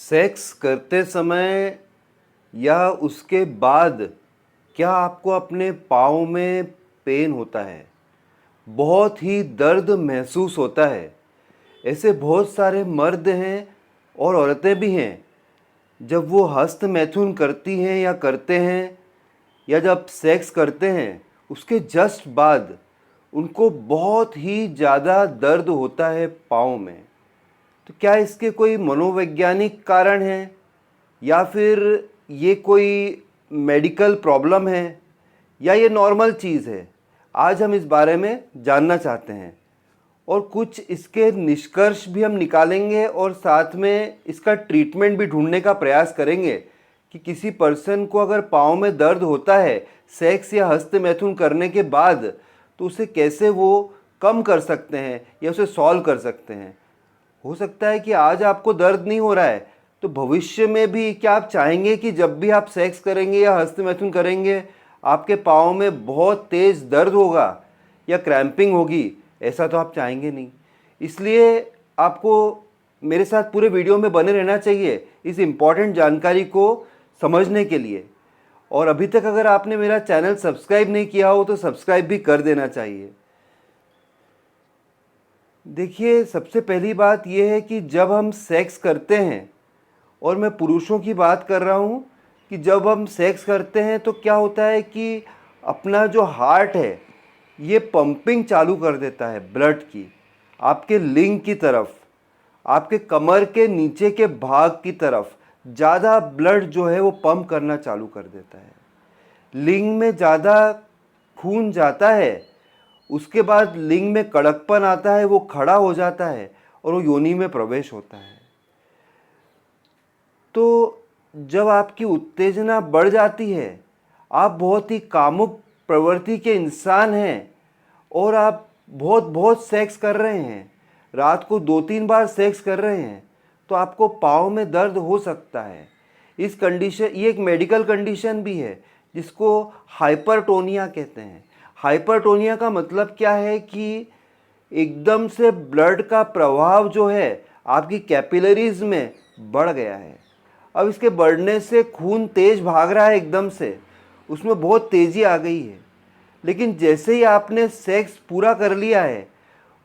Sex करते समय या उसके बाद क्या आपको अपने पाँव में पेन होता है? बहुत ही दर्द महसूस होता है। ऐसे बहुत सारे मर्द हैं और औरतें भी हैं, जब वो हस्त मैथुन करती हैं या करते हैं या जब सेक्स करते हैं उसके जस्ट बाद उनको बहुत ही ज़्यादा दर्द होता है पाँव में। तो क्या इसके कोई मनोवैज्ञानिक कारण हैं या फिर ये कोई मेडिकल प्रॉब्लम है या ये नॉर्मल चीज़ है? आज हम इस बारे में जानना चाहते हैं और कुछ इसके निष्कर्ष भी हम निकालेंगे और साथ में इसका ट्रीटमेंट भी ढूंढने का प्रयास करेंगे कि किसी पर्सन को अगर पाँव में दर्द होता है सेक्स या हस्त मैथुन करने के बाद तो उसे कैसे वो कम कर सकते हैं या उसे सॉल्व कर सकते हैं। हो सकता है कि आज आपको दर्द नहीं हो रहा है तो भविष्य में भी क्या आप चाहेंगे कि जब भी आप सेक्स करेंगे या हस्त मैथुन करेंगे आपके पाँव में बहुत तेज़ दर्द होगा या क्रैम्पिंग होगी? ऐसा तो आप चाहेंगे नहीं। इसलिए आपको मेरे साथ पूरे वीडियो में बने रहना चाहिए इस इम्पॉर्टेंट जानकारी को समझने के लिए। और अभी तक अगर आपने मेरा चैनल सब्सक्राइब नहीं किया हो तो सब्सक्राइब भी कर देना चाहिए। देखिए, सबसे पहली बात यह है कि जब हम सेक्स करते हैं, और मैं पुरुषों की बात कर रहा हूँ, कि जब हम सेक्स करते हैं तो क्या होता है कि अपना जो हार्ट है ये पंपिंग चालू कर देता है ब्लड की आपके लिंग की तरफ, आपके कमर के नीचे के भाग की तरफ ज़्यादा ब्लड जो है वो पंप करना चालू कर देता है। लिंग में ज़्यादा खून जाता है, उसके बाद लिंग में कड़कपन आता है, वो खड़ा हो जाता है और वो योनि में प्रवेश होता है। तो जब आपकी उत्तेजना बढ़ जाती है, आप बहुत ही कामुक प्रवृत्ति के इंसान हैं और आप बहुत बहुत सेक्स कर रहे हैं, रात को 2-3 बार सेक्स कर रहे हैं, तो आपको पाँव में दर्द हो सकता है। इस कंडीशन, ये एक मेडिकल कंडीशन भी है जिसको हाइपरटोनिया कहते हैं। हाइपरटोनिया का मतलब क्या है कि एकदम से ब्लड का प्रवाह जो है आपकी कैपिलरीज में बढ़ गया है। अब इसके बढ़ने से खून तेज भाग रहा है, एकदम से उसमें बहुत तेज़ी आ गई है। लेकिन जैसे ही आपने सेक्स पूरा कर लिया है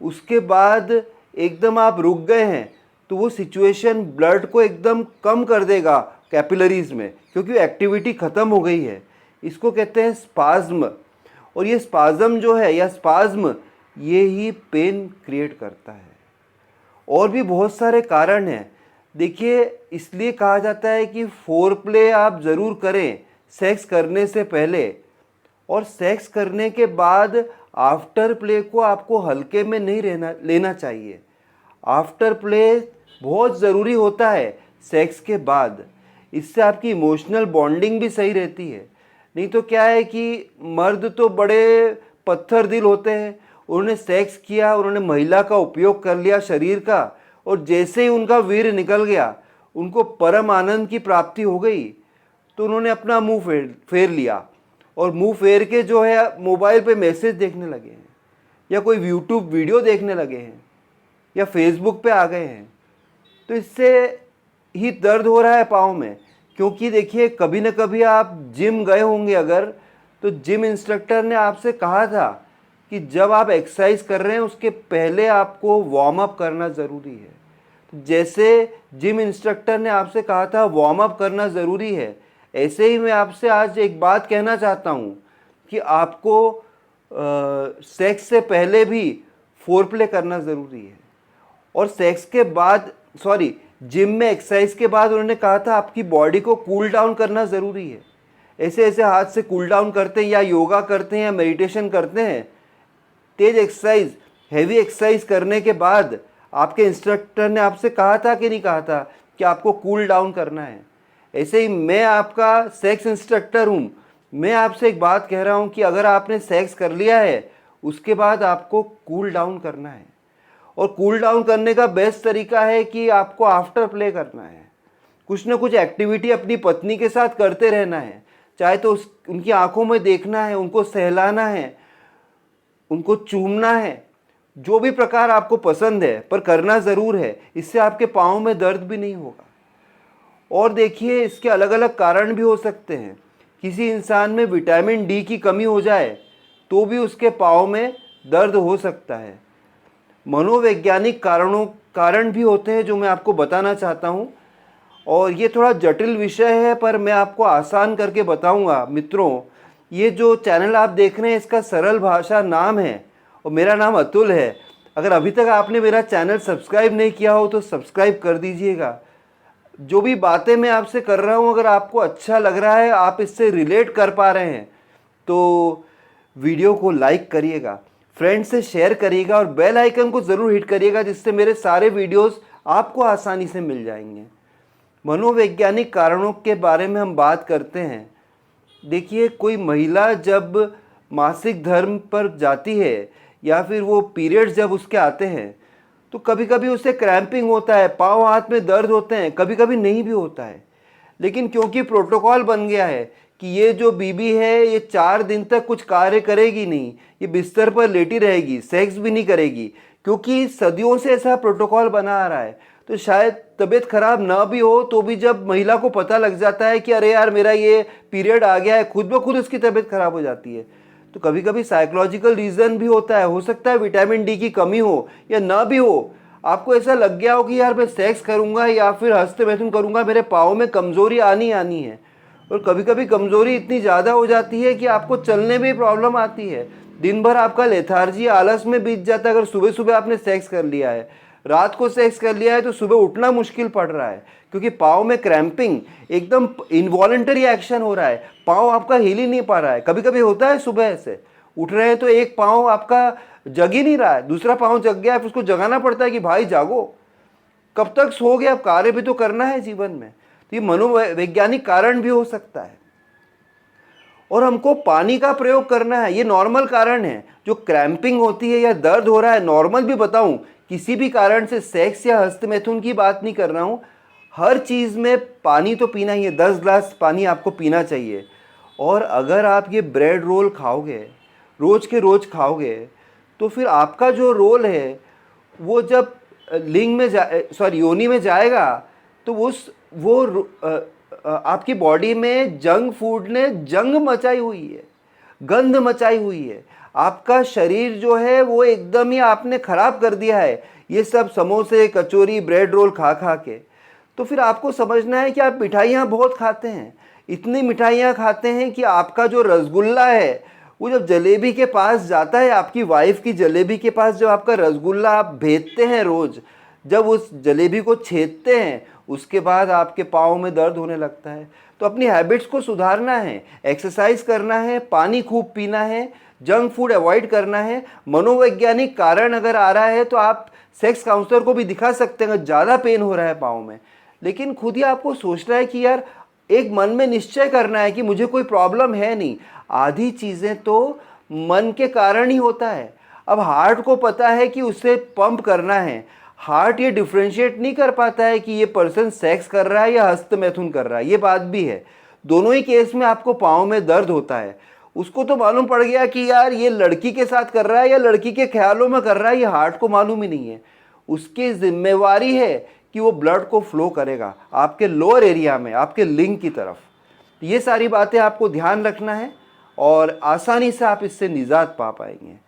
उसके बाद एकदम आप रुक गए हैं, तो वो सिचुएशन ब्लड को एकदम कम कर देगा कैपिलरीज में, क्योंकि एक्टिविटी ख़त्म हो गई है। इसको कहते हैं स्पाज्म। और ये स्पाज्म जो है या स्पाज्म ये ही पेन क्रिएट करता है। और भी बहुत सारे कारण हैं। देखिए, इसलिए कहा जाता है कि फोर प्ले आप ज़रूर करें सेक्स करने से पहले, और सेक्स करने के बाद आफ्टर प्ले को आपको हल्के में नहीं लेना चाहिए। आफ्टर प्ले बहुत ज़रूरी होता है सेक्स के बाद। इससे आपकी इमोशनल बॉन्डिंग भी सही रहती है। नहीं तो क्या है कि मर्द तो बड़े पत्थर दिल होते हैं, उन्होंने सेक्स किया, उन्होंने महिला का उपयोग कर लिया शरीर का, और जैसे ही उनका वीर्य निकल गया उनको परम आनंद की प्राप्ति हो गई, तो उन्होंने अपना मुंह फेर लिया और मुंह फेर के जो है मोबाइल पे मैसेज देखने लगे हैं या कोई यूट्यूब वीडियो देखने लगे हैं या फेसबुक पे आ गए हैं। तो इससे ही दर्द हो रहा है पाँव में। क्योंकि देखिए, कभी न कभी आप जिम गए होंगे अगर, तो जिम इंस्ट्रक्टर ने आपसे कहा था कि जब आप एक्सरसाइज कर रहे हैं उसके पहले आपको वार्म अप करना ज़रूरी है। तो जैसे जिम इंस्ट्रक्टर ने आपसे कहा था वार्म अप करना ज़रूरी है, ऐसे ही मैं आपसे आज एक बात कहना चाहता हूँ कि आपको सेक्स से पहले भी फोर प्ले करना ज़रूरी है। और सेक्स के बाद, सॉरी, जिम में एक्सरसाइज के बाद उन्होंने कहा था आपकी बॉडी को कूल डाउन करना ज़रूरी है। ऐसे ऐसे हाथ से कूल डाउन करते हैं या योगा करते हैं या मेडिटेशन करते हैं। तेज एक्सरसाइज, हैवी एक्सरसाइज करने के बाद आपके इंस्ट्रक्टर ने आपसे कहा था कि नहीं कहा था कि आपको कूल डाउन करना है। ऐसे ही मैं आपका सेक्स इंस्ट्रक्टर हूँ, मैं आपसे एक बात कह रहा हूँ कि अगर आपने सेक्स कर लिया है उसके बाद आपको कूल डाउन करना है। और कूल डाउन करने का बेस्ट तरीका है कि आपको आफ्टर प्ले करना है। कुछ ना कुछ एक्टिविटी अपनी पत्नी के साथ करते रहना है, चाहे तो उनकी आंखों में देखना है, उनको सहलाना है, उनको चूमना है, जो भी प्रकार आपको पसंद है, पर करना ज़रूर है। इससे आपके पाँव में दर्द भी नहीं होगा। और देखिए इसके अलग अलग कारण भी हो सकते हैं। किसी इंसान में विटामिन डी की कमी हो जाए तो भी उसके पाँव में दर्द हो सकता है। मनोवैज्ञानिक कारण भी होते हैं जो मैं आपको बताना चाहता हूँ, और ये थोड़ा जटिल विषय है पर मैं आपको आसान करके बताऊंगा। मित्रों, ये जो चैनल आप देख रहे हैं इसका सरल भाषा नाम है और मेरा नाम अतुल है। अगर अभी तक आपने मेरा चैनल सब्सक्राइब नहीं किया हो तो सब्सक्राइब कर दीजिएगा। जो भी बातें मैं आपसे कर रहा हूँ अगर आपको अच्छा लग रहा है, आप इससे रिलेट कर पा रहे हैं तो वीडियो को लाइक करिएगा, फ्रेंड से शेयर करिएगा और बेल आइकन को ज़रूर हिट करिएगा, जिससे मेरे सारे वीडियोस आपको आसानी से मिल जाएंगे। मनोवैज्ञानिक कारणों के बारे में हम बात करते हैं। देखिए, कोई महिला जब मासिक धर्म पर जाती है या फिर वो पीरियड्स जब उसके आते हैं तो कभी कभी उसे क्रैम्पिंग होता है, पाँव हाथ में दर्द होते हैं, कभी कभी नहीं भी होता है। लेकिन क्योंकि प्रोटोकॉल बन गया है कि ये जो बीबी है ये 4 दिन तक कुछ कार्य करेगी नहीं, ये बिस्तर पर लेटी रहेगी, सेक्स भी नहीं करेगी, क्योंकि सदियों से ऐसा प्रोटोकॉल बना आ रहा है, तो शायद तबीयत खराब ना भी हो तो भी जब महिला को पता लग जाता है कि अरे यार मेरा ये पीरियड आ गया है, खुद ब खुद उसकी तबीयत खराब हो जाती है। तो कभी कभी साइकोलॉजिकल रीज़न भी होता है। हो सकता है विटामिन डी की कमी हो या ना भी हो, आपको ऐसा लग गया हो कि यार मैं सेक्स करूंगा या फिर हस्तमैथुन करूंगा, मेरे पाँव में कमज़ोरी आनी है। और कभी कभी कमज़ोरी इतनी ज़्यादा हो जाती है कि आपको चलने में प्रॉब्लम आती है, दिन भर आपका लेथार्जी आलस में बीत जाता है। अगर सुबह सुबह आपने सेक्स कर लिया है, रात को सेक्स कर लिया है, तो सुबह उठना मुश्किल पड़ रहा है क्योंकि पाँव में क्रैम्पिंग, एकदम इनवॉलंटरी एक्शन हो रहा है, पाँव आपका हिल ही नहीं पा रहा है। कभी कभी होता है सुबह से उठ रहे हैं तो एक पाँव आपका जग ही नहीं रहा है, दूसरा पाँव जग गया है, फिर उसको जगाना पड़ता है कि भाई जागो, कब तक सो गए, अब कार्य भी तो करना है जीवन में। तो ये मनोवैज्ञानिक कारण भी हो सकता है। और हमको पानी का प्रयोग करना है, ये नॉर्मल कारण है। जो क्रैम्पिंग होती है या दर्द हो रहा है, नॉर्मल भी बताऊं, किसी भी कारण से सेक्स या हस्तमैथुन की बात नहीं कर रहा हूं, हर चीज़ में पानी तो पीना ही है। 10 ग्लास पानी आपको पीना चाहिए। और अगर आप ये ब्रेड रोल खाओगे, रोज़ के रोज़ खाओगे, तो फिर आपका जो रोल है वो जब लिंग में योनि में जाएगा तो आपकी बॉडी में जंक फूड ने जंग मचाई हुई है, गंध मचाई हुई है। आपका शरीर जो है वो एकदम ही आपने ख़राब कर दिया है ये सब समोसे, कचौरी, ब्रेड रोल खा खा के। तो फिर आपको समझना है कि आप मिठाइयाँ बहुत खाते हैं, इतनी मिठाइयाँ खाते हैं कि आपका जो रसगुल्ला है वो जब जलेबी के पास जाता है, आपकी वाइफ की जलेबी के पास जब आपका रसगुल्ला आप भेजते हैं रोज़, जब उस जलेबी को छेदते हैं उसके बाद आपके पाँव में दर्द होने लगता है। तो अपनी हैबिट्स को सुधारना है, एक्सरसाइज करना है, पानी खूब पीना है, जंक फूड अवॉइड करना है। मनोवैज्ञानिक कारण अगर आ रहा है तो आप सेक्स काउंसलर को भी दिखा सकते हैं अगर ज़्यादा पेन हो रहा है पाँव में। लेकिन खुद ही आपको सोचना है कि यार एक मन में निश्चय करना है कि मुझे कोई प्रॉब्लम है नहीं। आधी चीज़ें तो मन के कारण ही होता है। अब हार्ट को पता है कि उसे पंप करना है, हार्ट ये डिफ्रेंशिएट नहीं कर पाता है कि ये पर्सन सेक्स कर रहा है या हस्तमैथुन कर रहा है, ये बात भी है। दोनों ही केस में आपको पाँव में दर्द होता है। उसको तो मालूम पड़ गया कि यार ये लड़की के साथ कर रहा है या लड़की के ख्यालों में कर रहा है, ये हार्ट को मालूम ही नहीं है। उसकी जिम्मेवारी है कि वो ब्लड को फ्लो करेगा आपके लोअर एरिया में, आपके लिंग की तरफ। ये सारी बातें आपको ध्यान रखना है और आसानी से आप इससे निजात पा पाएंगे।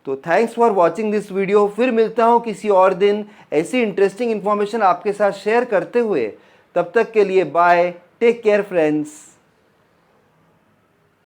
तो thanks for watching this video. फिर मिलता हूँ किसी और दिन ऐसी इंटरेस्टिंग इन्फॉर्मेशन आपके साथ शेयर करते हुए। तब तक के लिए बाय, टेक केयर फ्रेंड्स।